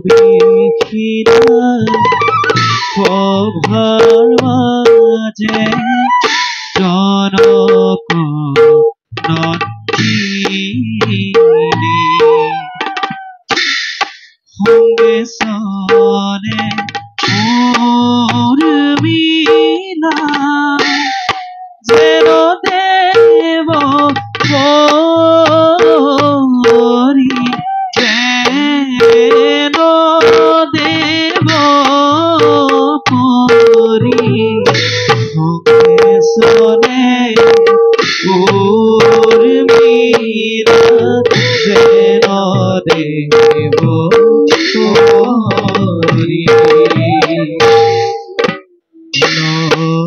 বিখিনাই সভাৰ মাজে জনক নন্দিনী সংগেশনে উৰ্মিলা যেন দেৱ পৰি যেন দেৱ পৰি সংগেশনে উৰ্মিলা যেন দেৱ পৰি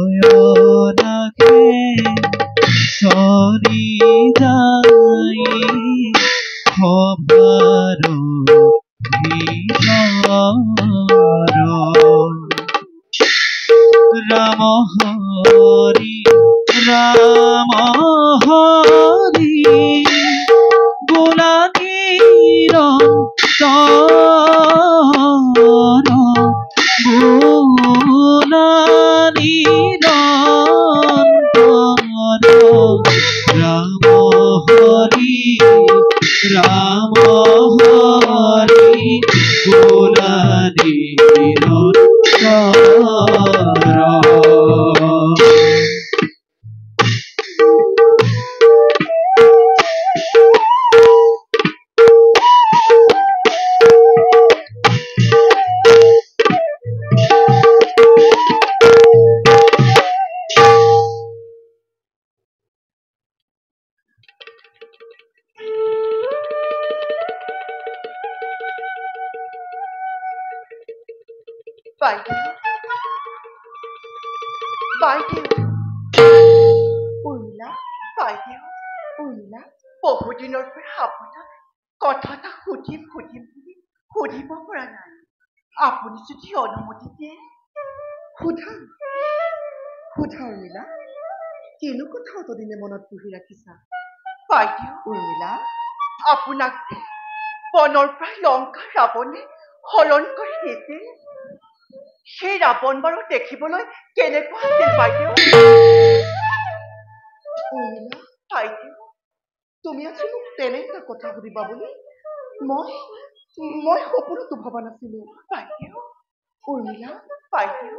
নয়নাকে সৰি যাই সভাৰ ভিতৰ ৰাম হৰি বোলা নিৰন্তৰ বোলা নিৰন্তৰ ৰাম হৰি বোলা নিৰন্তৰ বহুদিনৰ পৰা আপোনাক কথা এটা সুধিম বুলি সুধিব পৰা নাই। আপুনি যদি অনুমতি দিয়ে সোধা উৰ্মিলা, কিনো কথা অতদিনে মনত পুহি ৰাখিছা? বাইদেউ উৰ্মিলা, আপোনাক বনৰ পৰা লংকাৰ ৰাৱণে হৰণ কৰি নিছিল। সেই ৰাৱণ বাৰু দেখিবলৈ কেনেকুৱা আছিল বাইদেউ? উৰ্মিলা, বাইদেউ তুমি আজি মোক তেনে এটা কথা সুধিবা বুলি মই সপোনতো ভবা নাছিলো। বাইদেউ উৰ্মিলা, বাইদেউ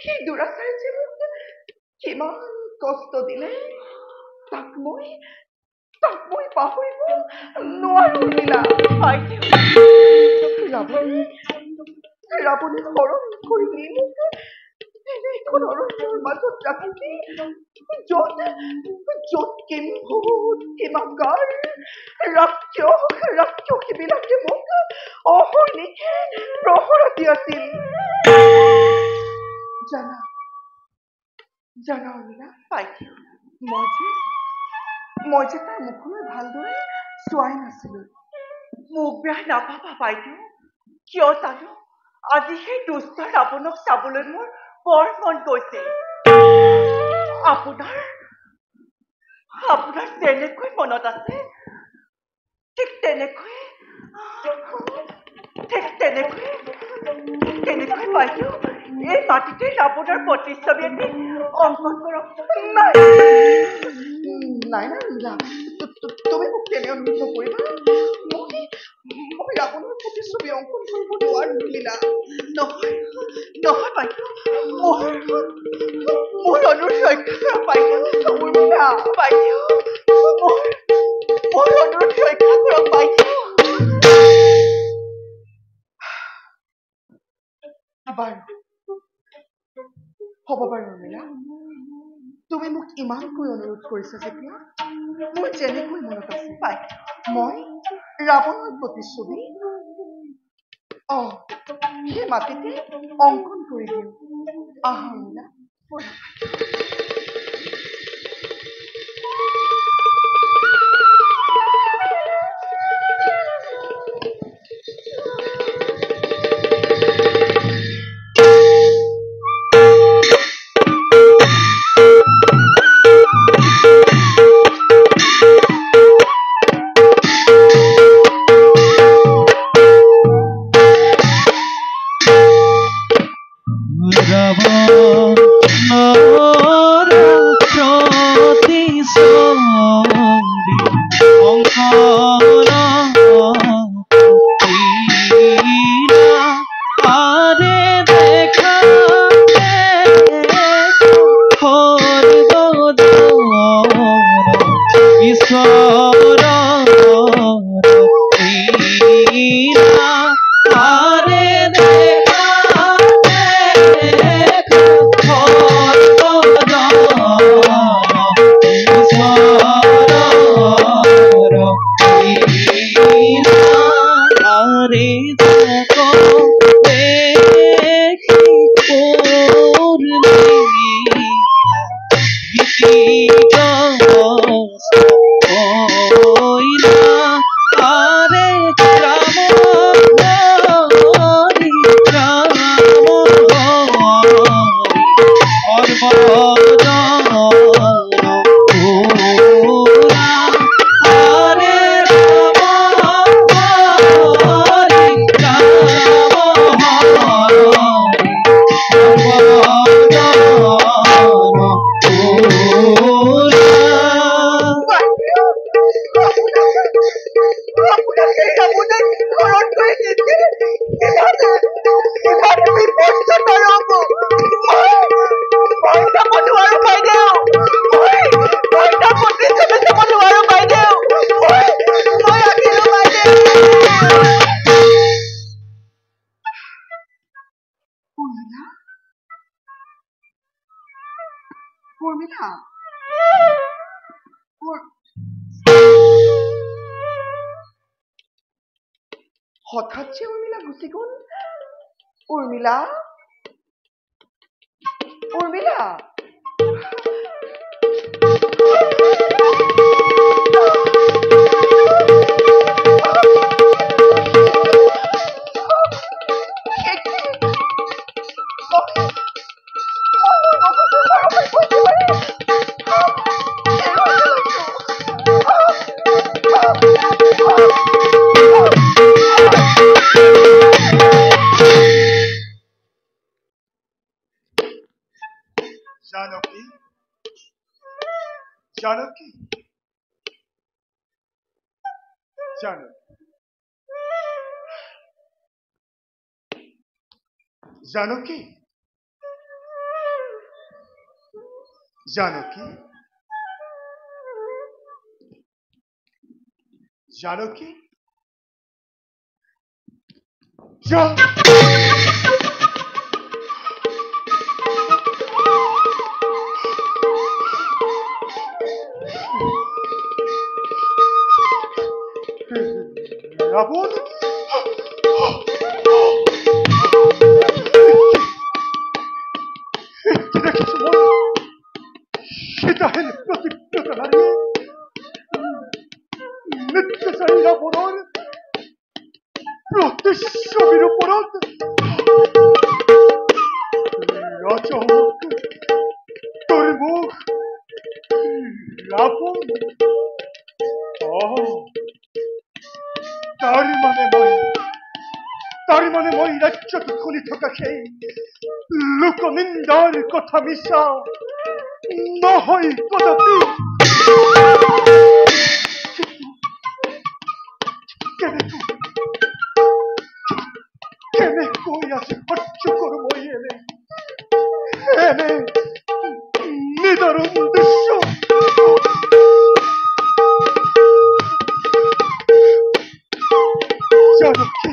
সেই দুৰাচাৰে যে মোক কিমান কষ্ট দিলে তাক মই পাহৰিব নোৱাৰো। উৰ্মিলা, বাইদেউ ৰাৱণে হৰণ কৰি নি মোক এখন অৰণ্যৰ মাজত ৰাখি য'ত কিমাকাৰ ৰাক্ষসীবিলাকে মোক অহৰ্নিশে প্ৰহৰা দি আছিল। জানা উৰ্মিলা, বাইদেউ মই যে তাৰ মুখলৈ ভালদৰে চোৱাই নাছিলো। মোক বেয়া নাপাবা বাইদেউ, কিয় জানো আজি সেই দুষ্ট ৰাৱণক চাবলৈ মোৰ বৰ মন গৈছে। আপোনাৰ যেনেকৈ মনত আছে ঠিক তেনেকৈ বাইদেউ এই মাটিতে ৰাৱণৰ প্ৰতিচ্ছবি এটি অংকন কৰক। নাই উৰ্মিলা, তুমি মোক তেনে অনুৰোধ নকৰিবা। মই ৰাৱণৰ প্ৰতিচ্ছবি অংকন কৰিব নোৱাৰো উৰ্মিলা। নহয় বাইদেউ, মোৰ অনুৰোধ ৰক্ষা কৰক বাইদেউ। উৰ্মিলা, বাইদেউ মোৰ অনুৰোধ ৰক্ষা কৰক বাইদেউ। হ'ব বাৰু উৰ্মিলা, তুমি মোক ইমানকৈ অনুৰোধ কৰিছা যেতিয়া মোৰ যেনেকৈ মনত আছে মই ৰাৱণৰ প্ৰতিচ্ছবি সেই মাটিতে অংকন কৰি দিওঁ। আহা উৰ্মিলা, না আৰে দেখা দেখা আৰে দেখো দেখি আৰে ৰাম হৰি ৰাম হৰি আৰে আপোনাকে আপোনাৰ ঘৰত থৈ দিছে ইমান বিপদ নৰব মই যাব নোৱাৰো বাইদেউ মই যাব নোৱাৰো বাইদেউ মই আহিলো বাইদেউ উৰ্মিলা হঠাৎ যে উৰ্মিলা গুচি গ'ল Urmila Urmila Janaki, Janaki, Janaki, Janaki, Janaki, Janaki, Ravan সীতাহেন প্ৰতিব্ৰত নাৰী নিত্যচাৰী ৰাবণৰ প্ৰতিচ্ছবিৰ ওপৰত ৰচক তোৰ মুখ ৰাবণ তাৰ মানে মই ৰাজ্যত খুলি থকা সেই লোকনিন্দাৰ কথা মিছা নহয় কদাপি কেনেকৈ আছে সহ্য কৰো মই এনে নিদাৰুণ দৃশ্য জানকী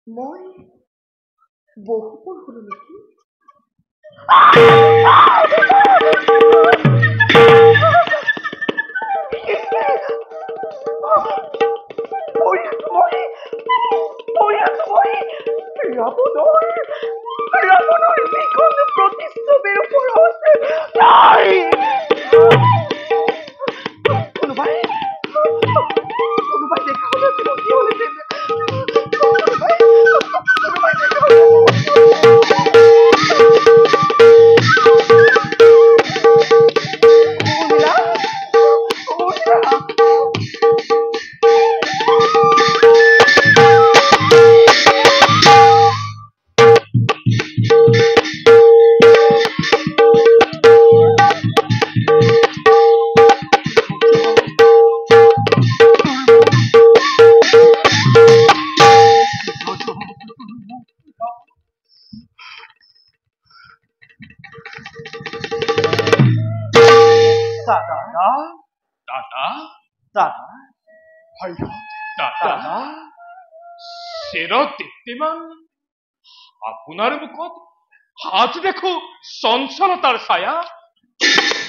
মই বহুবোৰ হলো নেকি ৰাৱণৰ যিখন প্ৰতিচ্ছবিৰ ওপৰত কোনোবাই দেখা হলে কি হলে কোনোবাই দেখা হলে দাদা দাদা দাদা ভাইয়া দাদা চিৰদীপ্তিমান আপোনাৰ মুখত হাত দেখো চঞ্চলতাৰ ছায়া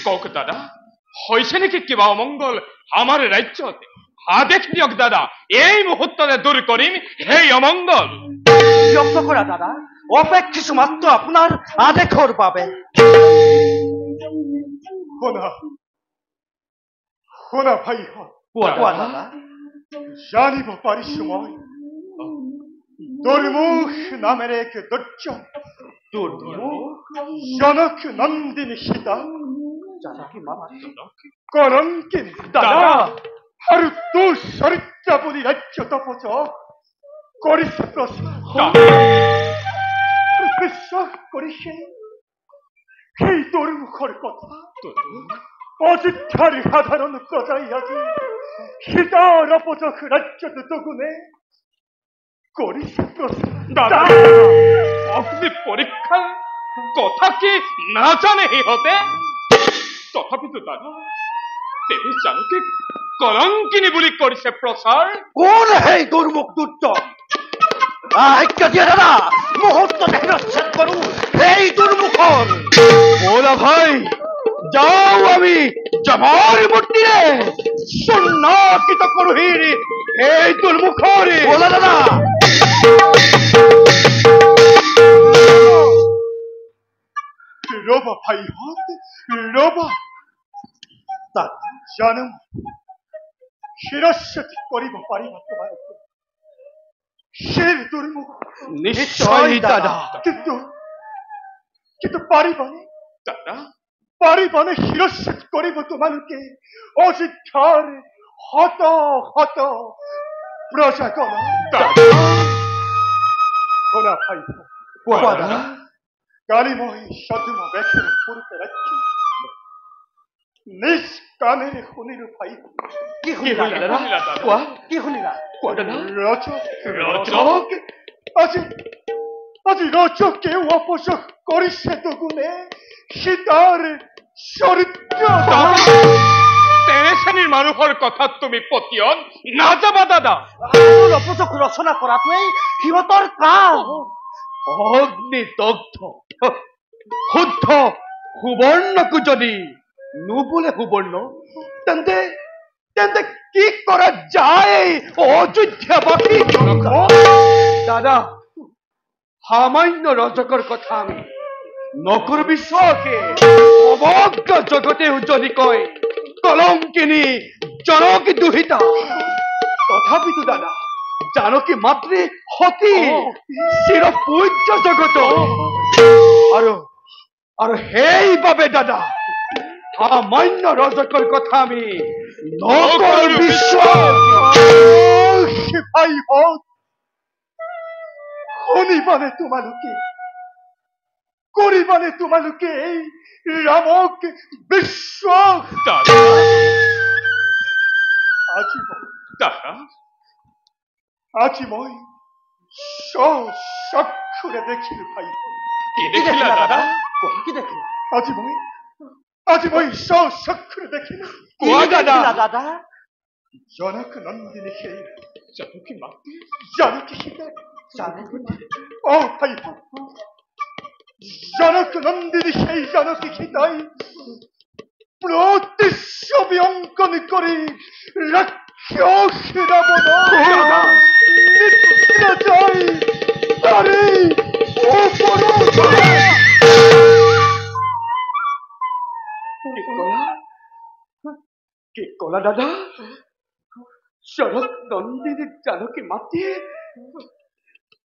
কওক দাদা হৈছে নেকি কিবা অমংগল আমাৰ ৰাজ্যত আদেশ দিয়ক দাদা এই মুহূৰ্ততে দূৰ কৰিম সেই অমংগল বিৰক্ত কৰা দাদা অপেক্ষিছো মাত্ৰ আপোনাৰ আদেশৰ বাবে শুনা ভাইয়া কোৱা দাদা জানিব পাৰিছো মই দুৰ্মুখ নামেৰে এক দৈত্য জনক নন্দিনী সীতা কলংকিনী দাদা আৰু তোৰ চৰিত্ৰাৱলী ৰাজ্য তপচ কৰিছে প্ৰচাৰ বিশ্বাস কৰিছে সেই দুৰ্মুখৰ কথা অযোধ্যাৰ সাধাৰণ প্ৰজাই আজি সীতাৰ অপযশ ৰাজ্যত দুগুণে কৰিছে প্ৰচাৰ দাদা অগ্নি পৰীক্ষাৰ কথা কি নাজানে সিহঁতে তথাপিতো দাদা তেনে জানকী কলংকিনী বুলি কৰিছে প্ৰচাৰ কোন সেই দুৰ্মুখ দুষ্ট আজ্ঞা দিয়া দাদা মুহূৰ্ততে শিৰচ্ছেদ কৰো সেই দুৰ্মুখৰ বলা ভাই যাও আমি জমৰ মূৰ্তিৰে সুন্নাকিত কৰো এই দুৰ্মুখৰ বলা দাদা ৰবা ভাইহঁত ৰবা তাক জানো শিৰচ্ছেদ কৰিব পাৰিব তোমালোকে সেই দুৰ্মুখ নিশ্চয় দাদা কিন্তু পাৰিবনে দাদা পাৰিবনে শিৰচ্ছেদ কৰিব তোমালোকে অযোধ্যাৰ শত শত প্ৰজাগণ শুনা ভাই কোৱা দাদা কালি মই সদুম বেশেৰ পূৰ্বে ৰাখি নিজ কাণেৰে শুনিলো ভাই কি শুনিলা দাদা কোৱা কি শুনিলা ৰজক আজি ৰজকে অপযশ কৰিছে দুগুণে সীতাৰ চৰিত্ৰ তেনে শ্ৰেণীৰ মানুহৰ কথাত তুমি পতিয়ন নাযাবা দাদা অপযশ ৰচনা কৰাটোৱেই সিহঁতৰ কাম অগ্নিদগ্ধ শুদ্ধ সুবৰ্ণকো যদি নুবোলে সুবৰ্ণ তেন্তে তেন্তে কি কৰা যায় অযোধ্যাবাসী দাদা সামান্য ৰজকৰ কথা আমি নকৰো বিশ্বাসে সমগ্ৰ জগতে উজলি কয় কলংকিনী জনকী দুহিতা তথাপিতো দাদা জানকী মাতৃ সতী চিৰপূজ্য জগত আৰু সেইবাবে দাদা সামান্য ৰজকৰ কথা আমি নকৰো বিশ্বাস শুনিবানে তোমালোকে কৰিবানে তোমালোকে এই ৰামক বিশ্বাস আজি মই স্বচক্ষুৰে দেখিলো ভাই কি দেখিলা দাদা কি দেখিলো আজি মই স্বচক্ষুৰে দেখিলো দাদা জনক নন্দিনী সেই জানকী মাতৃ জানকী সীতা ও ভাই জনক নন্দিনী সেই জানকী সীতাই প্ৰতিচ্ছবি অঙ্কন কৰি ৰাক্ষস ৰাবণ নিদ্ৰা যায় তাৰে কি কলা দাদা জনক নন্দিনী জানকী মাতিয়ে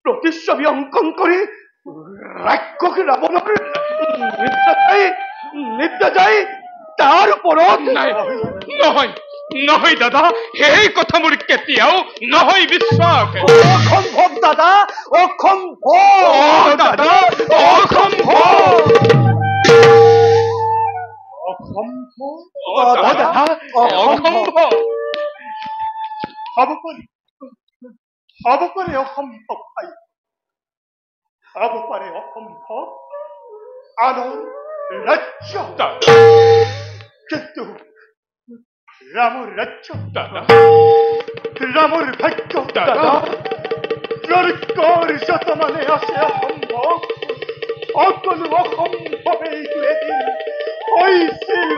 প্ৰতিচ্ছবি অঙ্কন কৰি ৰাক্ষস ৰাবণৰ নিদ্ৰা যায় তাৰ ওপৰত নহয় নহয় দাদা এই কথা মোৰ কেতিয়াও নহয় বিশ্বাস অসম্ভৱ দাদা অসম্ভৱ দাদা অসম্ভৱ হব পাৰে অসম্ভৱ ভাই হব পাৰে অসম্ভৱ আনৰ ৰাজ্য কিন্তু ৰামৰ ৰাজ্য দাদা ৰামৰ ভাগ্য দাদা স্বৰ্গৰ যত মানে আছে অসম্ভৱ সকলো অসম্ভৱেই এদিন হৈছিল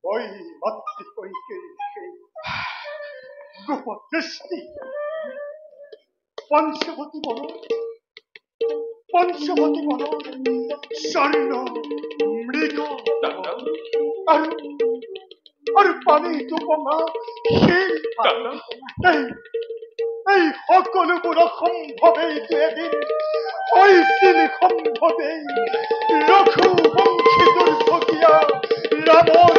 মই মাতৃকৈ গোপ দৃষ্টি পঞ্চৱতী মনৰ স্বৰ্ণ মৃগ দাদা আৰু পানীটো বঙা শিল দাদা এই সকলোবোৰ অসম্ভৱেই এদিন হৈছিল সম্ভৱেই ৰঘুবংশী দুৰ্ভগীয়া ৰামৰ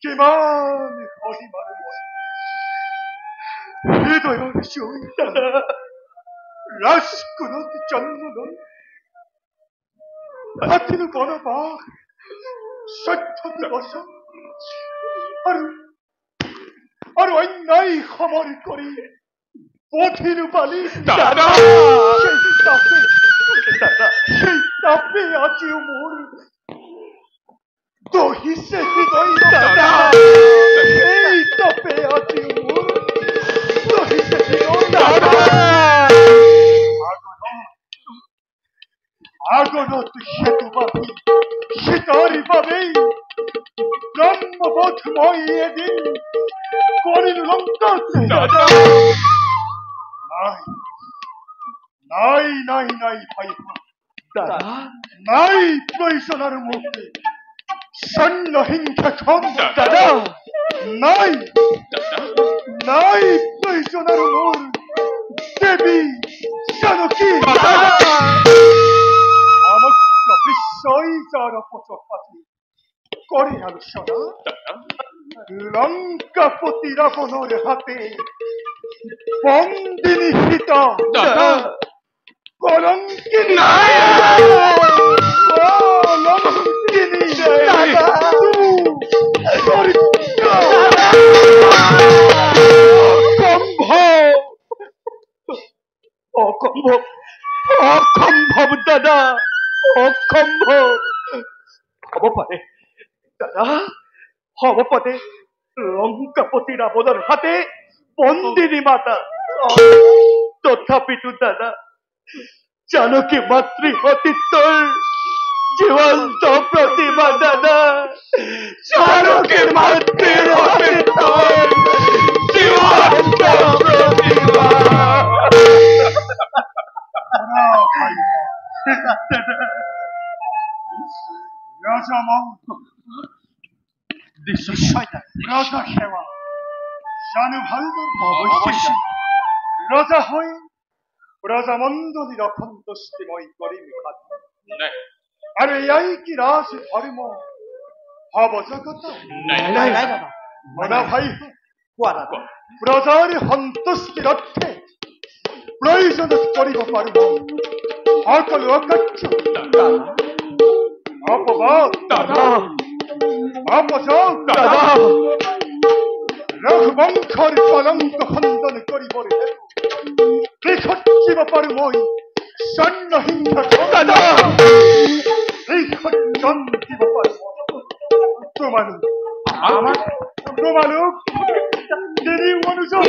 কিমান সহিমাৰ হৃদয়ৰ জুই ৰাজকুলত জন্ম লৈ হাতীৰ বনবাস 14 বছৰ আৰু অন্যায় সমৰ কৰি পথিৰ পালি দাদা সেই তাপে আজিও মোৰ দহিছে হৃদয় দাদা এই তাপে আজিও মোৰ দহিছে হৃদয় দাদা আগনত সেতু বাবি সীতাৰি বাবেই ব্ৰহ্মবোধ মই এদিন কৰিলো লংকাত দাদা নাই ভাই দাদা নাই প্ৰয়োজন আৰু মুক্তি সৈন্য হিংসা খং দাদা নাই প্ৰয়োজন আৰু মোৰ দেৱী জানকী সমগ্ৰ বিশ্বই যাৰ পথপাতি কৰি আলোচনা লংকাপতি ৰাৱণৰ হাতে বন্দিনী সীতা কলংকিনী অসম্ভৱ দাদা অসম্ভৱ হ'ব পাৰে দাদা হ'ব পাৰে লংকাপতি ৰাৱণৰ হাতে বন্দিনী মাতা তথাপিতো দাদা জানকী মাতৃ সতীত্বৰ জীবন্ত প্ৰতিমা দাদা জানকী মাতৃ সতীত্বৰ জীবন্ত প্ৰতিমা ৰজা সেৱা জানো ভালদৰে ৰজা হৈ ৰজামণ্ডলীৰ অসন্তুষ্টি মই কৰিম আৰু এয়াই কি ৰাজ ধৰ্ম হব জগত ভাই প্ৰজাৰ সন্তুষ্টিৰ অৰ্থে প্ৰয়োজনত কৰিব পাৰো সকলো অকাৰ্য অপবাদ অপযোগ ৰঘুবংশৰ কলংক খণ্ডন কৰিবলৈ বৃহৎ জীৱ পাৰো মই স্বৰ্ণ হিংসা বৃহৎ জীৱ পাৰো তোমালোক তিনি অনুজন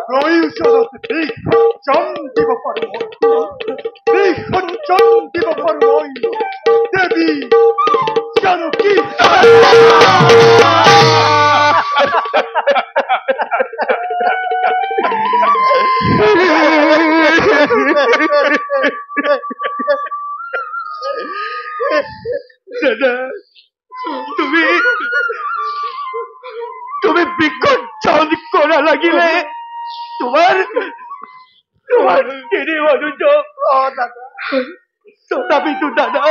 প্ৰয়োজনত বৃহৎ দিব পাৰো বৃহৎ দিব পাৰো মই দেৱী জানকী দাদা তুমি বিকঞ্চন করা লাগিলে তোমার তিনি অনুযোগ তথাপিতো দাদা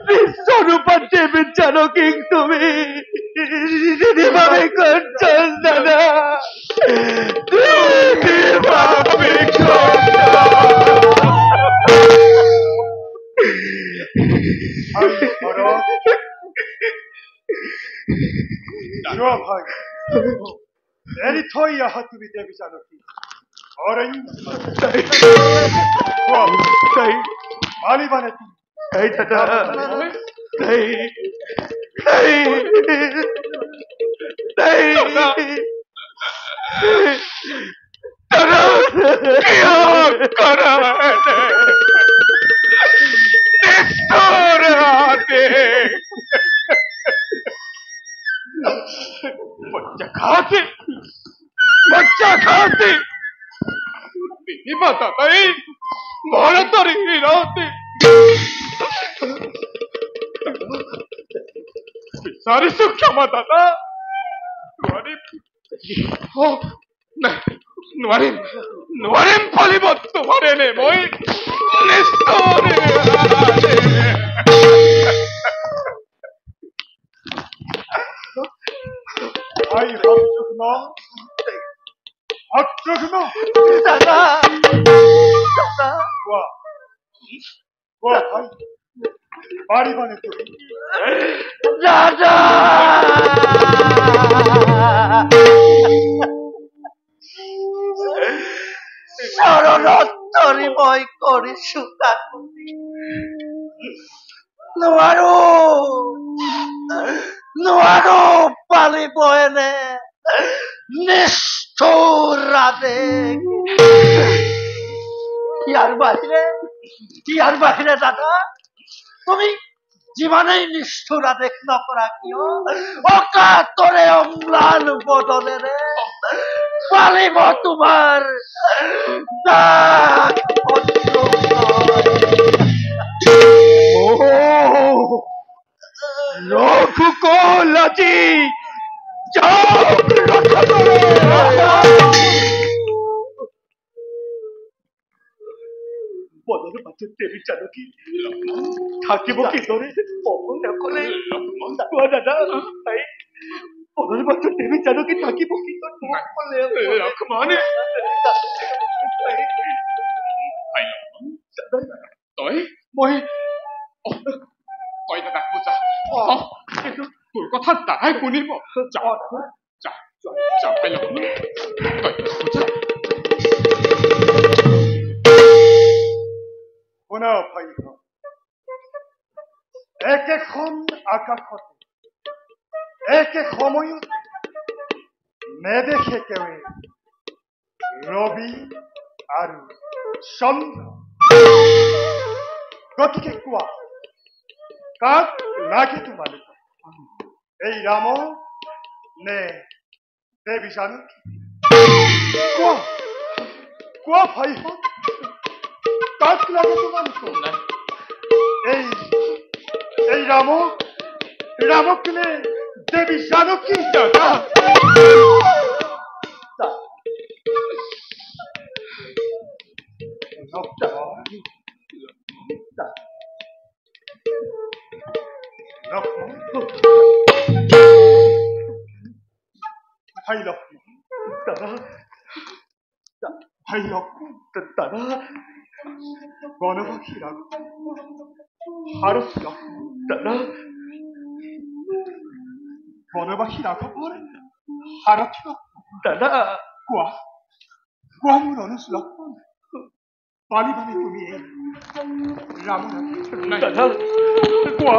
বিশ্বরূপা দেবী জানকী তুমি ভাবে করছেন দাদা जो भाई मेरी थोई यहाँ तुम्हें देवी जानो की और नहीं माली बने तुम नहीं दादा नहीं बच्चा खाते माता नहीं भारत रहते सारी सुख्या माता था नुआरे फलिबत तुम्हारे ने मोई निस्तोरे भाई हक चुकना दादा दादा वाह वाह भाई बारी बने तुम दादा শরণার্থী মই কৰিছো কাকুতি নোৱাৰো পালিব এনে নিষ্ঠুৰ আদেশ ইয়াৰ বাহিৰে দাদা তুমি যিমানেই নিষ্ঠুৰ আদেশ নকৰা কিয় অকাতৰে অম্লান বদনেৰে পালিব তোমাৰ রঘুকুলজি বদলে বাচ্চা দেবী জানো কি থাকিব কি ধরে নকলে দাদা বদলে বাচ্চা দেবী জানো কি থাকিব কি লক্ষ্মণ তই মই তই দাদাক বুজা তোৰ কথা দাদাই শুনিব যা যা যা ভাই লক্ষ্মণ তই বুজা শুনা ভাই একেখন আকাশতে একে সময়তে নেদেখে কেউ রবি আর চন্দ্র গতিকে কোৱা কাক লাগে তোমালোক এই ৰাম নে দেবী জানকী কোৱা কোৱা ভাই কাক লাগে তোমালোক এই রামক নে দেবী জানকী দাদা ভাই লক্ষ্মণ দাদা ভাই লক্ষ্মণ দাদা বনবাসী রাঘব দাদা বনবাসী ৰাঘবৰ সাৰথি দাদা কোৱা কোৱা মোৰ অনুজ লক্ষ্মণ পালিবানে তুমি ৰাম দাদা কোৱা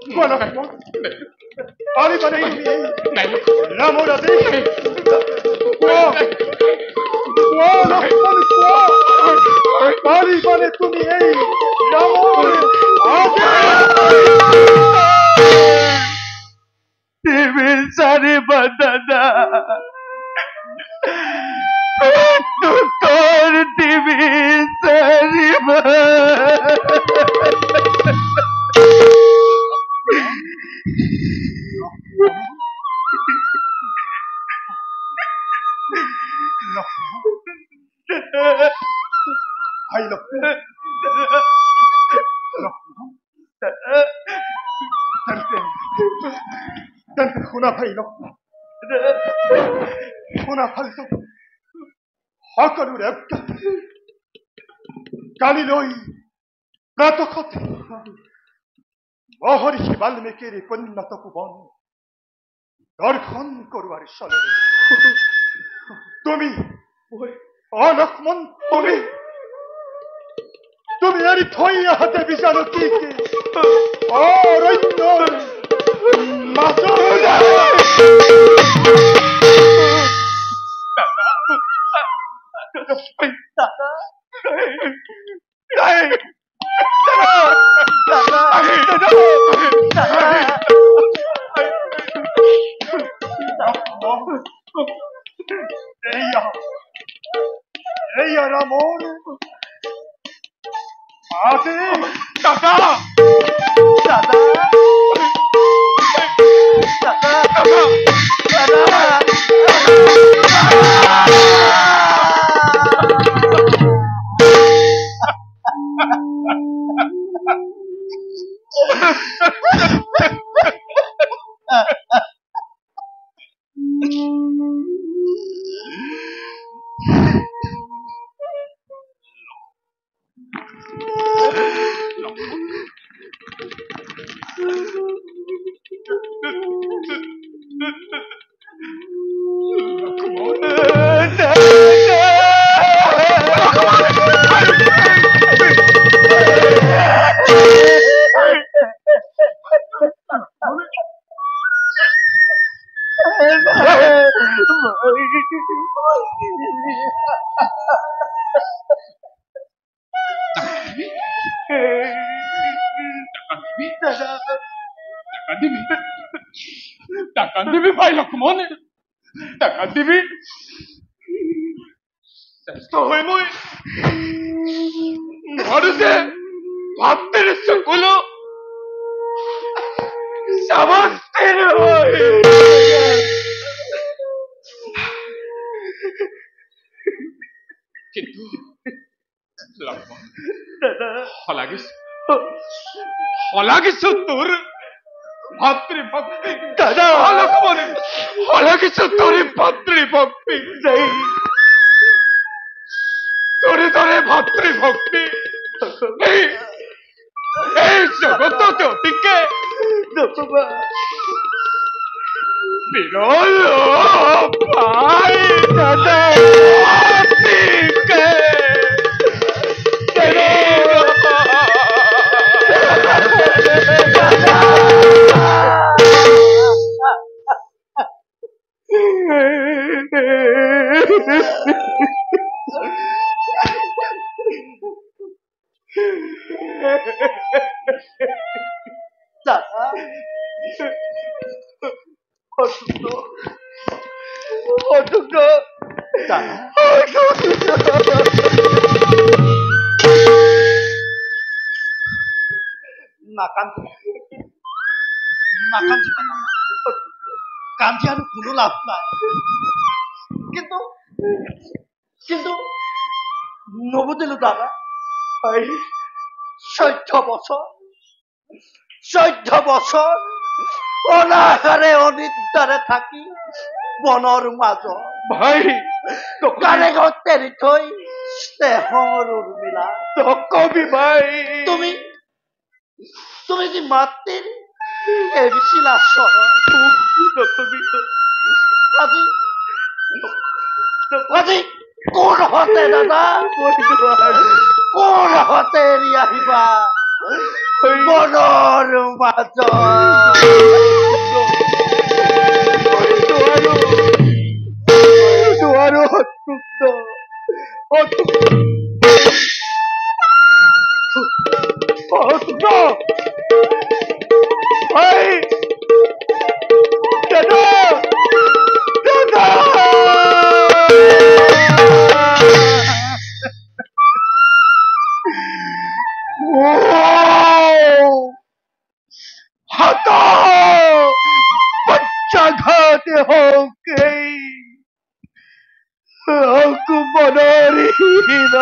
কোৱা লক্ষ্মণ পালিবানে তুমি ৰাম ৰাধে কোৱা কোৱা লক্ষ্মণ কোৱা পালিবানে তুমি ৰাম টিভিৰ সাৰি বাদাদা তোৰ টিভি সাৰি ভাই লক্ষ্মণ শুনা ভাই লক্ষ্মণ শুনা ভালটো সকলোৰে কালিলৈ প্ৰাতঃতে মহৰ্ষি বাল্মীকিৰ কন্যাত ভুৱন দৰ্শন কৰোৱাৰ চলেৰে তুমি লক্ষ্মণ তুমি এৰি থৈ আহাতে বিচাৰো কি অৰণ্যৰ মাজত এয়া ৰামৰ আদেশ দাদা দাদা টাকা দিবি ভাই লক্ষ্মণ টাকা দিবি চেষ্টা হয় মই নোৱাৰো যে ভাবতেৰ চকুলো সাবাস্তেৰ হয় কিন্তু লক্ষ্মণ হলাগিছো তোৰ ভাতৃভক্তি দাদা লক্ষ্মণ হলাগিছো তোৰ ভাতৃভক্তি তোৰে তোৰে ভাতৃভক্তি এই জগততে অতিকে বিৰল ভাই দাদা অতিকে দাদা অসুস্থ কান্দি আৰু কোনো লাভ নাই কিন্তু কিন্তু নবুজিলো দাদা 14 বছৰ অনাহাৰে অনিদ্ৰাৰে থাকি বনৰ মাজত ভাই কাৰেগত তেৰি থৈ স্নেহৰ উৰ্মিলা কবি ভাই তুমি যি মাতৃৰ এৰিছিলা আজি কোন হতে দাদা কোন হতে এৰি আহিবা বনৰ মাজত পশ্চাঘাতে হোকে বনৰীন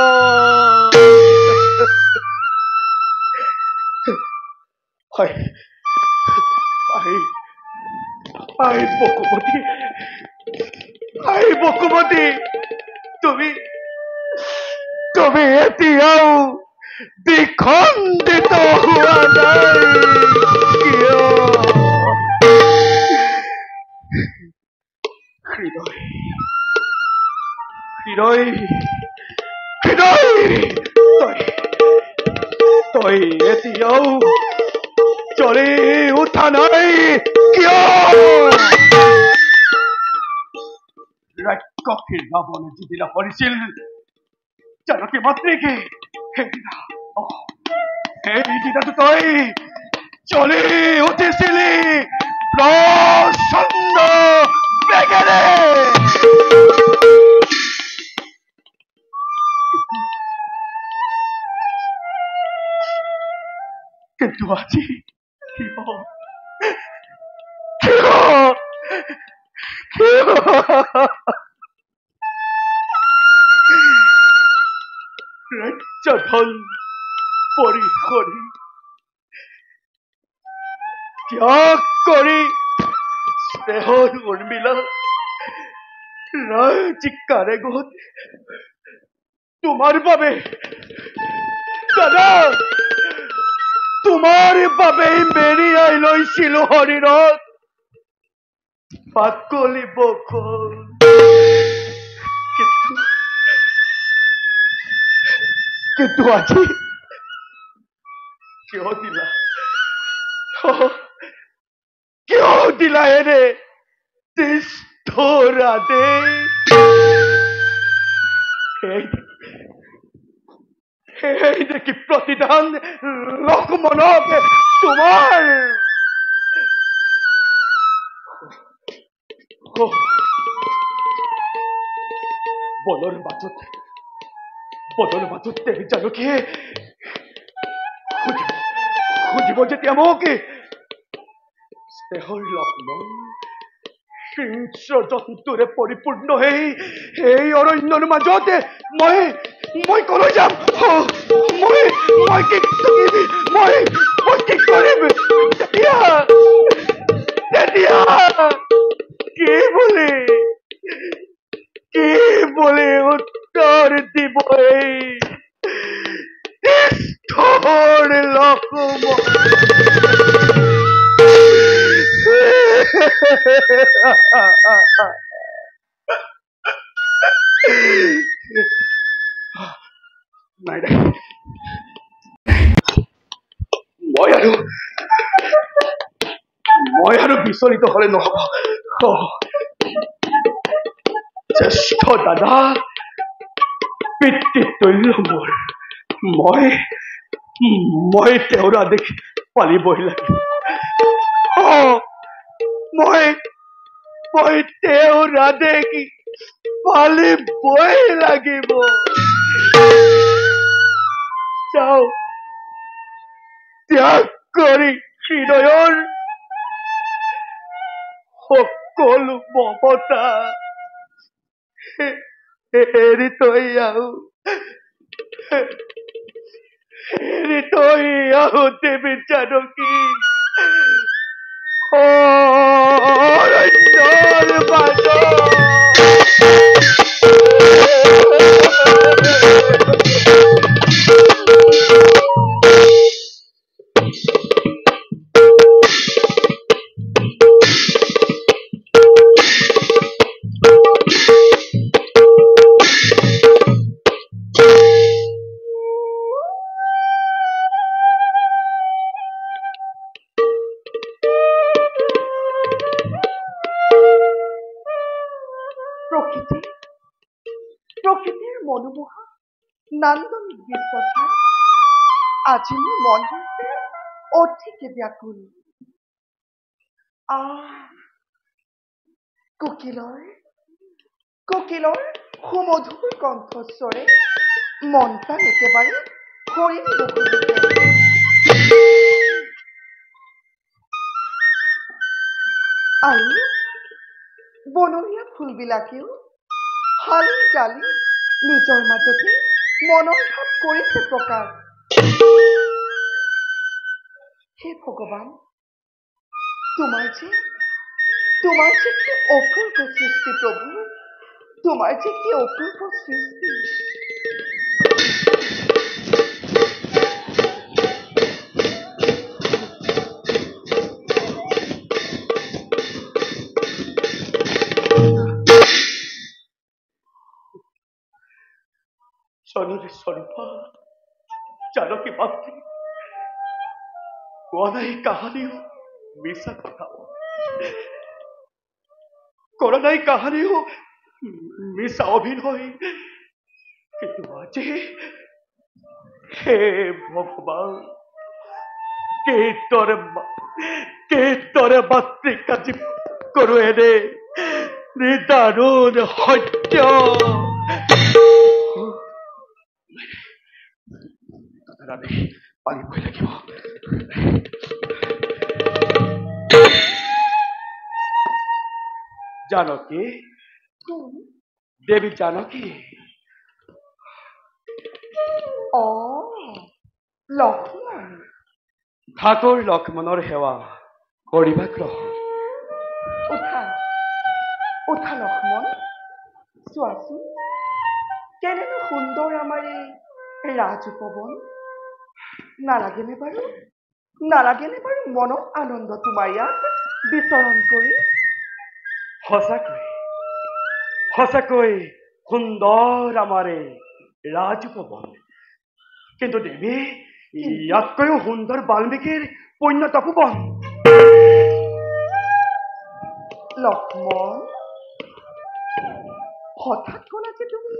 বকুমতী তুমি এতিয়াও দ্বিখণ্ডিত হোৱা নাই কিয় হৃদয় হৃদয় তই এতিয়াও চলি উঠা নাই কিয় ৰাক্ষসীৰ ৰাৱণে যিদিনা কৰিছিল জানকী মাতৃকে সেইদিনাটো তই চলি উঠিছিলি প্ৰচণ্ড বেগেৰে কিন্তু আজি ৰাজ্যধন পৰিহৰি ত্যাগ কৰি স্নেহৰ উৰ্মিলা ৰাজিকাৰেগত তোমাৰ বাবে দাদা তোমাৰ বাবেই মেৰিয়াই লৈছিলো শৰীৰত পাকলি বখল কিন্তু আজি কিয় দিলা এনে তিষ্ঠৰাদে এই দেখি প্ৰতিদান লক্ষ্মণক তোমাৰ বলৰ মাজত দেৱী জানকীয়ে সুধিব যেতিয়া মোক স্নেহৰ লক্ষ্মণ হিংস্ৰ জন্তুৰে পৰিপূৰ্ণ এই অৰণ্যৰ মাজতে মই কলৈ যাম মই কি কৰিম তেতিয়া কি বুলি উত্তৰ দিব নিষ্ঠুৰ লক্ষ্মণ নাই মই আৰু বিচলিত হলে নহব জ্যেষ্ঠ দাদা পিতৃতুল্য মোৰ মই তেওঁৰ আদেশ পালিবই লাগিব মই তেওঁৰ আদেশ পালিবই লাগিব যাও ত্যাগ কৰি হৃদয়ৰ সকলো মমতা এৰি থৈ আহো দেৱী জানকী অৰণ্যৰ মাজত প্ৰকৃতিৰ মনোমোহা নান্দনিক দৃশ্য চাই আজি মোৰ মন হৈছে অধিক ব্যাকুল কোকিলৰ সুমধুৰ কণ্ঠস্বৰে মন প্ৰাণ একেবাৰে ভৰি দিব খুজিছে আৰু বনৰীয়া ফুলবিলাকেও হালি জালি নিজৰ মাজতে মনৰ ভাৱ কৰিছে প্ৰকাশ হে ভগৱান তোমাৰ যে কি অপূৰ্ব সৃষ্টি প্ৰভু তোমাৰ যে কি অপূৰ্ব সৃষ্টি সনুৰে স্বৰূপা জানকী মাতৃ কোৱা নাই কাহানিও মিছা কথা কৰা নাই কাহানিও মিছা অভিনয় কিন্তু আজি হে ভগৱান কেইতৰে মাতৃকাজী কৰো এনে নিদাৰুণ সত্য পালিবই লাগিব জানকী দেৱী জানকী লক্ষ্মণ ঠাকুৰ লক্ষ্মণৰ সেৱা কৰিবা গ্ৰহণ উঠা লক্ষ্মণ চোৱাচোন কেনেনো সুন্দৰ আমাৰ এই ৰাজ উপবন নালাগেনে বাৰু মনত আনন্দ তোমাৰ ইয়াত বিতৰণ কৰি সঁচাকৈ সুন্দৰ আমাৰ এই ৰাজ উপবন কিন্তু দেৱী ইয়াতকৈও সুন্দৰ বাল্মীকিৰ পুণ্য তপোবন লক্ষ্মণ হঠাৎ ক'লা যে তুমি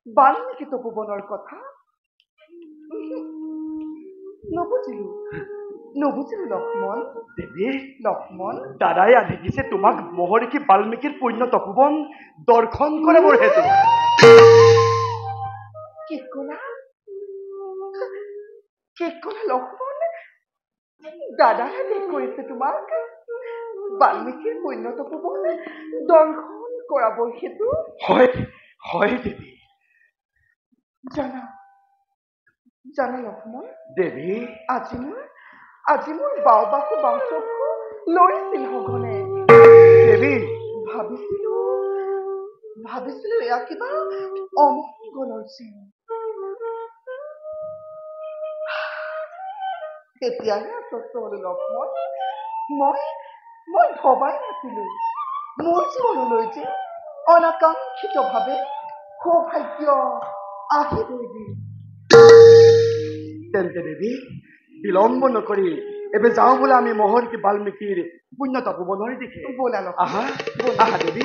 বাল্মীকি তপোবনৰ কথা নবুজিলো লক্ষ্মণ দেৱী লক্ষ্মণ দাদাই আনি দিছে তোমাক মহৰ্ষি বাল্মীকিৰ পুণ্য তপোবন দৰ্শন কৰাবৰ হেতু কি ক'লা লক্ষ্মণ দাদাই আদেশ কৰিছে তোমাক বাল্মীকিৰ পুণ্য তপোবন দৰ্শন কৰাবৰ হেতু হয় দেৱী জানা লক্ষ্মণ দেৱী আজি মোৰ বাওবাহু বাওচকু লৰিছিল সঘনে দেৱী ভাবিছিলো এয়া কিবা অমংগলৰ চিন তেতিয়াহে আশ্বস্ত হলো লক্ষ্মণ মই ভবাই নাছিলো মোৰ জীৱনলৈ যে অনাকাংক্ষিতভাৱে সৌভাগ্য আহিবই তেন্তে দেৱী বিলম্ব নকৰি এবে যাওঁ বোলে আমি মহৰ্ষি বাল্মীকিৰ পুণ্য তপোবনৰ দিশে ব'লা আহা দেৱী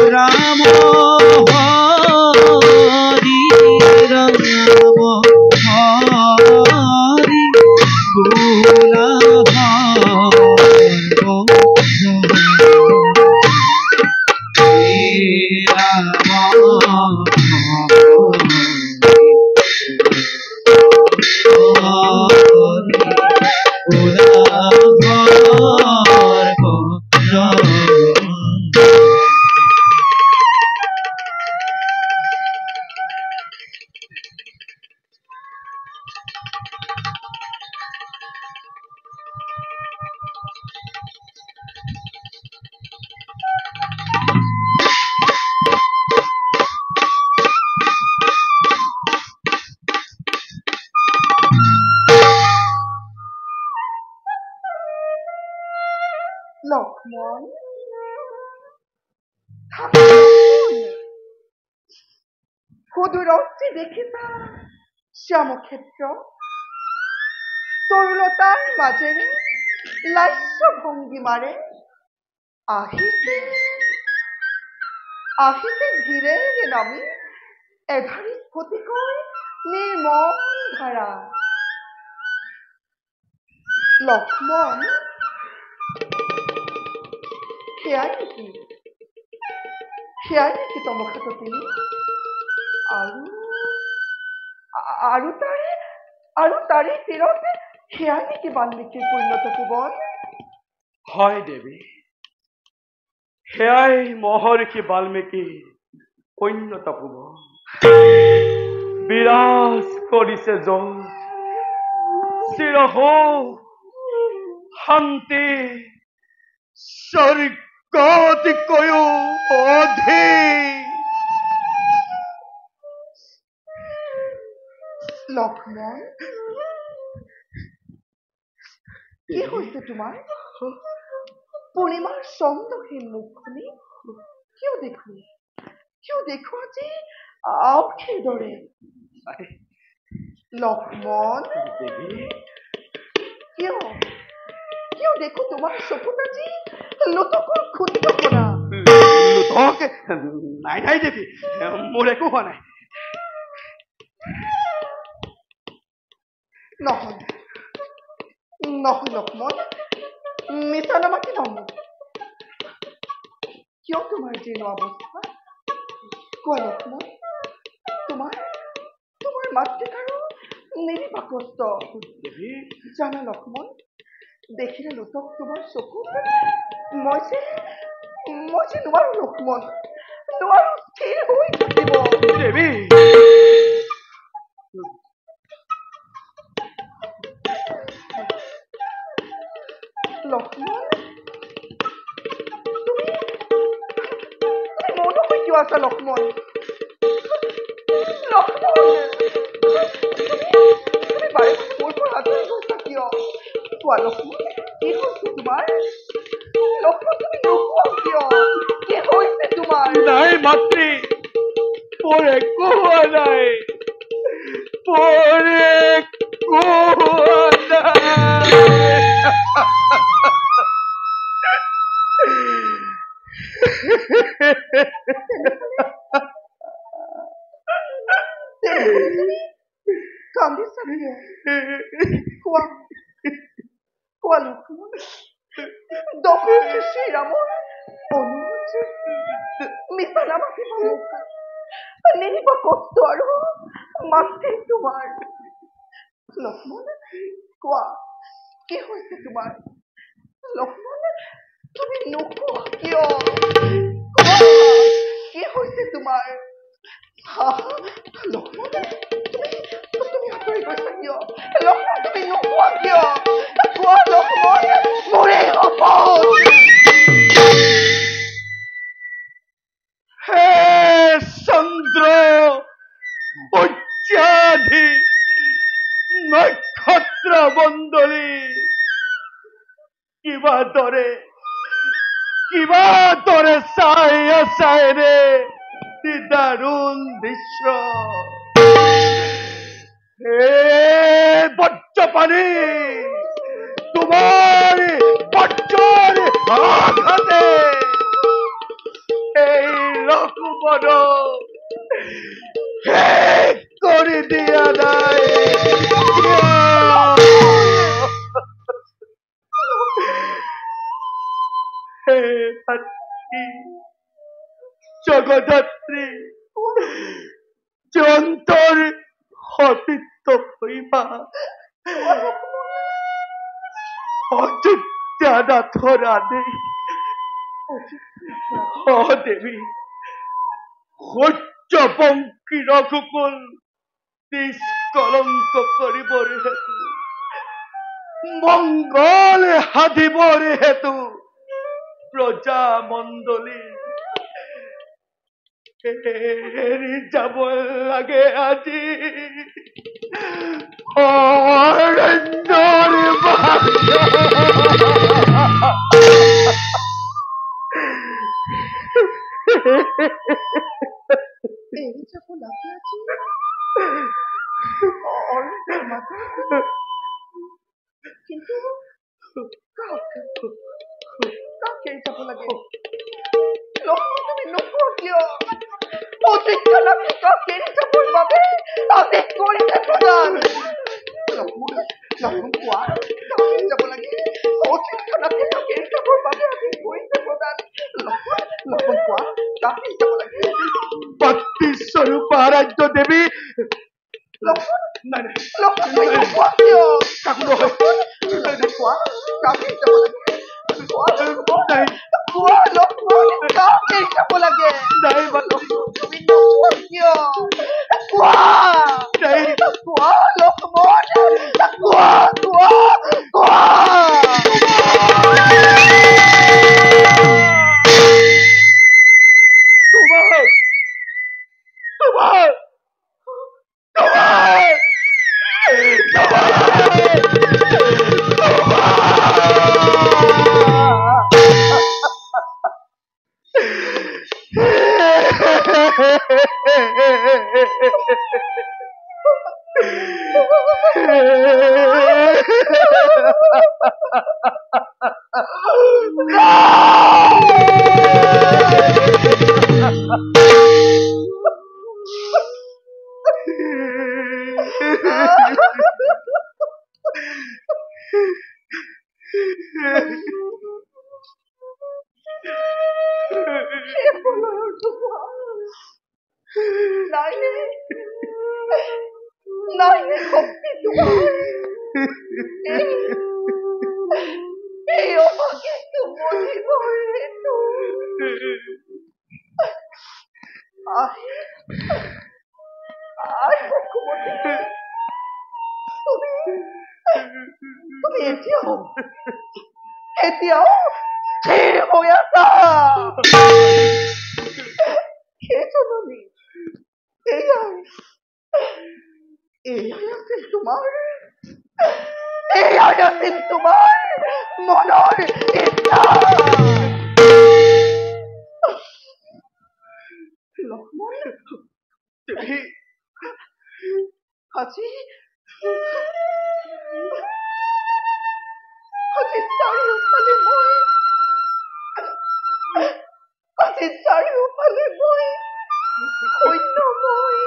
ৰাম হৰি ৰাম হৰি গোলা লক্ষ্মণ সুদূৰতে দেখিছা শ্যামক্ষেত্ৰ তৰুলতাৰ মাজেৰে লাস্য ভংগীমাৰে আহিছে আহিছে ধীৰেৰে নামি এধাৰি স্ফটিকৰ নিৰ্মল ধাৰা লক্ষ্মণ সেয়াই নেকি তমখাততিনী আৰু তাৰে তীৰতে সেয়াই নেকি বাল্মীকিৰ পূৰ্ণ তপোবন হয় দেৱী সেয়াই মহৰ্ষি বাল্মীকি পূৰ্ণ তপোবন বিৰাজ কৰিছে যত চিৰসুখ শান্তি স্বৰ্গতকৈও অধিক লক্ষ্মণ কি হৈছে তোমাৰ পূৰ্ণিমাৰ চন্দ্ৰহীন মুখখনি কিয় দেখো আজি আউসীৰ দৰে লক্ষ্মণ কিয় দেখো তোমাৰ চকুত আজি লোটকৰ খুটিত পৰা লোটক নাই দেৱী মোৰ একো হোৱা নাই নহয় লক্ষ্মণ মিছা নামাতি মোক কিয় তোমাৰ জীৰ্ণ অৱস্থা কোৱা লক্ষ্মণ তোমাৰ মাতৃকাৰো নিৰিবা কষ্ট জানা লক্ষ্মণ দেখিলে লোটক তোমাৰ চকুত মই যে নোৱাৰো লক্ষ্মণ নোৱাৰো স্থিৰ হৈ থাকিব দেৱী লক্ষ্মণ তুমি মৌন হৈ কিয় আছা লক্ষ্মণ তুমি বাৰে মোৰ পৰা আঁতৰি গৈছা কিয় কোৱা লক্ষ্মণ কি হৈছে তোমাৰ লক্ষ্মণ তুমি নোকোৱা কিয় কি হৈছে তোমাৰ নাই মাতৃ মোৰ একো হোৱা নাই কান্দিছা কিয় কোৱা লক্ষ্মণ দশৰথ শ্ৰীৰামৰ অনুজ মিছা নামাতিব নিৰিব কষ্ট আৰু মাতৃ তোমাৰ লক্ষ্মণ কোৱা কি হৈছে তোমাৰ লক্ষ্মণ তুমি নোকোৱা কিয় কোৱা কি হৈছে তোমাৰ লক্ষ্মণ তুমি আঁতৰি গৈছা কিয় লক্ষ্মণ তুমি নোকোৱা কিয় কোৱা লক্ষ্মণ মোৰে শপত হে চন্দ্ৰ বৈচ্যাধি নক্ষত্ৰ বন্ধু মণ্ডলী কিবা দৰে চাই আছাই ৰে দাৰুণ দৃশ্য হে বজ্ৰপানী তোমাৰ বজ্ৰৰ আঘাতে এই লক্ষ্মণ শেষ কৰি দিয়া নাই হে ভাতৃ জগদ্ধাত্ৰী যন্তৰ সতীত্ব হইবা অযোধ্যানাথৰ আদেশ দেৱী সূৰ্যবংশী ৰঘুকুল নিষ্কলংক কৰিবৰে হেতু মংগল সাধিবৰে হেতু প্ৰজা মণ্ডলী এৰি যাব লাগে আজি অৰণ্যৰ এৰি যাব লাগে আজি অৰণ্যৰ মাজত কিন্তু কাক এৰি যাব লাগে লক্ষ্মণ তুমি নোকোৱা কিয় অযোধ্যানাথে কাক এৰি যাবৰ বাবে আদেশ কৰিছে প্ৰধান লক্ষ্মণ কোৱা কাক এৰি যাব লাগে অযোধ্যানাথে কাক এৰি যাবৰ বাবে আদেশ কৰিছে প্ৰধান লক্ষ্মণ কোৱা কাক এৰি যাব লাগে ভক্তিস্বৰূপা আৰাধ্য দেৱী লক্ষ্মণ তুমি নোকোৱা কিয় কাকো নহয় কোৱা কাক এৰি যাব লাগে কোৱা লক্ষ্মণ কাক এৰি যাব লাগে নাই তুমি নোকোৱা কিয় কোৱা কোৱা লক্ষ্মণ কোৱা নাই শক্তি তোমাৰ এই অভাগীটো মৰিবৰ হেতু তুমি এতিয়াও স্থিৰ হৈ আছা জননী এয়াই আছিল তোমাৰ মনৰ ইচ্ছা লক্ষ্মণ আজি চাৰিওফালে মই সৈন্যময়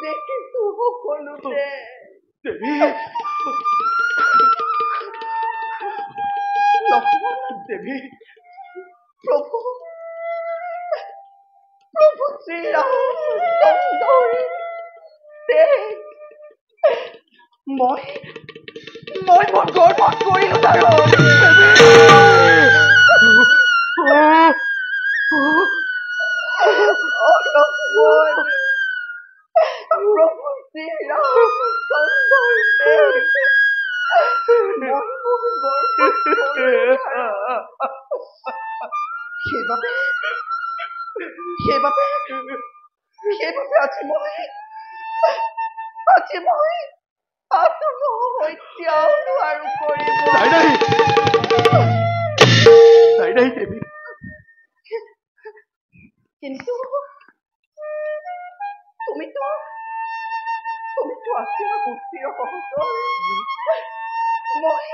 দেখিছো সকলোতে লক্ষ্মণ দেৱী প্ৰভু শ্ৰীৰামচন্দ্ৰই মই মোৰ গৰ্বত কৰিলো প্ৰভু শ্ৰীৰামচন্দ্ৰই সেইবাবে আজি আজি মই আত্মহত্যাও নোৱাৰো কৰিব নাই নাই নাই নাই দেৱী কিন্তু তুমিতো আছিলা বুদ্ধিৰ সহজৰ মই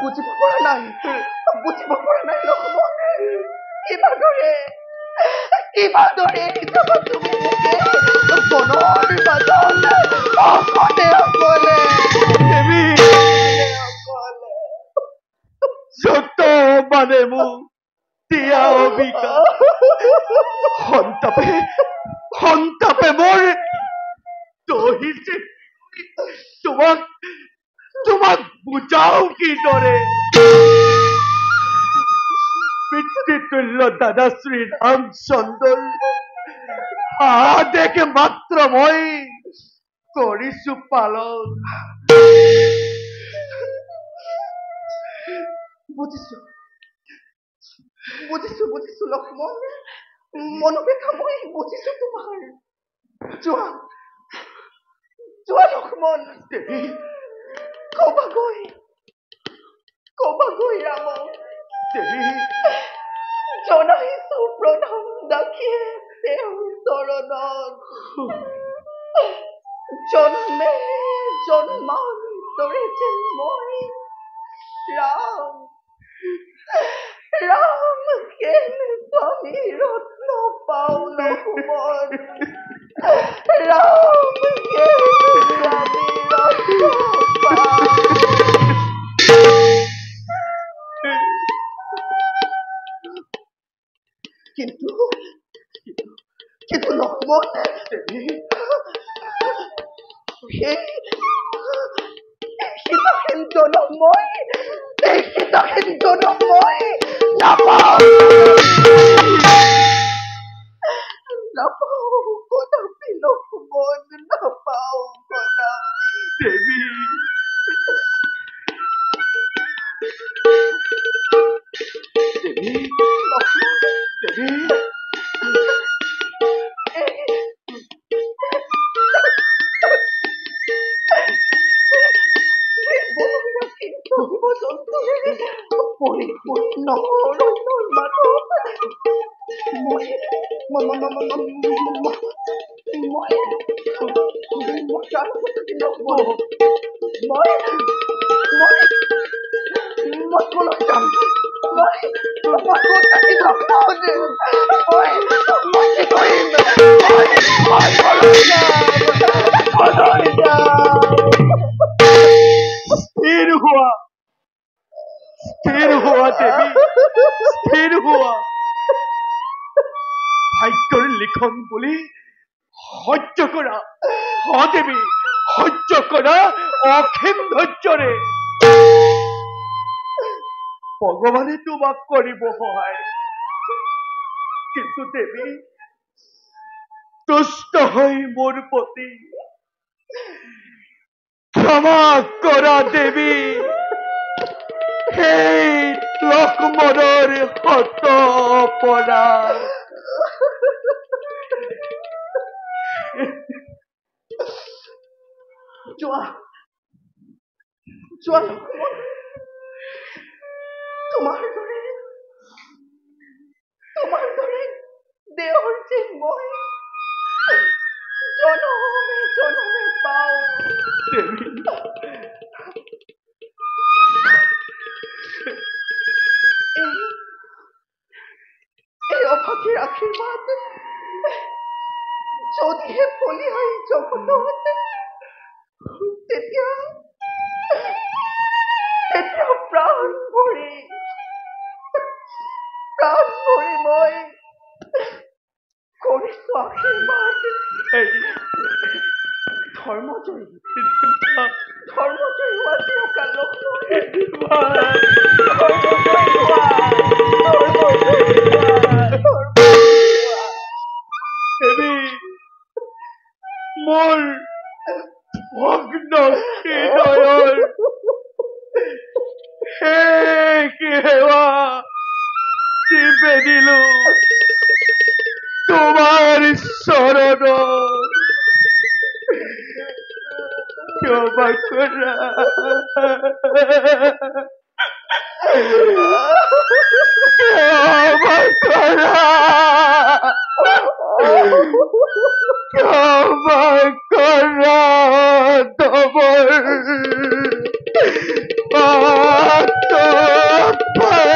বুজিব পৰা নাই লক্ষ্মণ কিবাদৰে তুমি বনৰ মাজত অকলে দেৱী যত মানে মোক দিয়া অবিকা সন্তাপে মোৰ দহিছে তোমাক বুজাও কিদৰে পিতৃতুল্য দাদা শ্ৰী ৰামচন্দ্ৰৰ আদেশ মাত্ৰ মই কৰিছো পালন বুজিছো লক্ষ্মণ মনোবেদনা মই বুজিছো তোমাৰ যোৱা লক্ষ্মণ কবাগৈ ৰামক জনাইছো প্ৰণাম দাসীয়ে তেওঁৰ চৰণত জন্মান্তৰে যেন মই ৰাম কেন স্বামী ৰত্ন পাও লক্ষ্মণ ৰাম কেন স্বামী ৰত্ন পাও কিন্তু লক্ষ্মণ সীতাহেন জনক মই নাপাওঁ কদাপি লক্ষ্মণ নাপাওঁ কদাপি দেৱী পৰিপূৰ্ণ অৰণ্যৰ মাজত মই কলৈ যাম মই কি কৰিম স্থিৰ হোৱা দেৱী স্থিৰ হোৱা ভাগ্যৰ লিখন বুলি সহ্য কৰা দেৱী সহ্য কৰা অসীম ধৈৰ্যৰে ভগৱানে তোমাক কৰিব সহায় কিন্তু দেৱী তুষ্ট হৈ মোৰ প্ৰতি ক্ষমা কৰা দেৱী সেই লক্ষ্মণৰ হত অপৰাধ যোৱা লক্ষ্মণ তোমাৰ দৰে দেহৰ যে মই জনমে পাওঁ এই অভাগীৰ আশীৰ্বাদ যদিহে ফলিয়াই জগতত তেতিয়া প্ৰাণ ভৰি মই কৰিছো আশীৰ্বাদ ধৰ্মজয়ী হোৱা চিৰকাল লক্ষ্মণ মোৰ ভগ্ন হৃদয়ৰ শেষ সেৱা নিবেদিলো তোমাৰ শৰণ ক্ষমা কৰা ক্ষমা কৰা ক্ষমা কৰা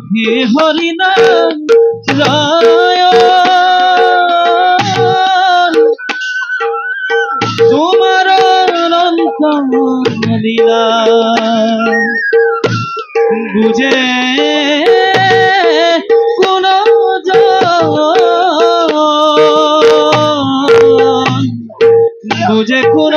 তোমাৰ হৰিনাম ৰায় তোমাৰ অনন্ত লীলা বুঝে কোন বুঝে কোন